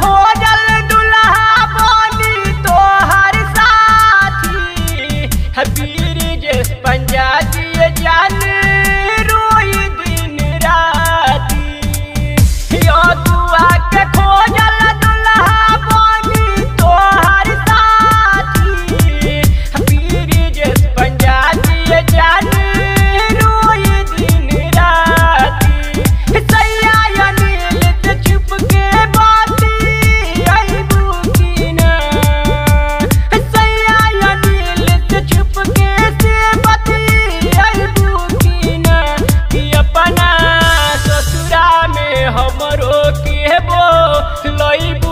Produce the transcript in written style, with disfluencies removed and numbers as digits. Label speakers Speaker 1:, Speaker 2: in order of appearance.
Speaker 1: खोजल दुल्हा बनी तोहर साथी ब्रिजेश पंजाबी जान रोई दिन राती दुआ के खोजल दुल्हा बनी तोहर साथी ब्रिजेश पंजाबी जान रोई दिन राती सैया अनिल से चुप के बाती अइबू की ना सैया अनिल से चुप के से बाती अइबू की ना कि अपना ससुरा में हमरो के बो लइबू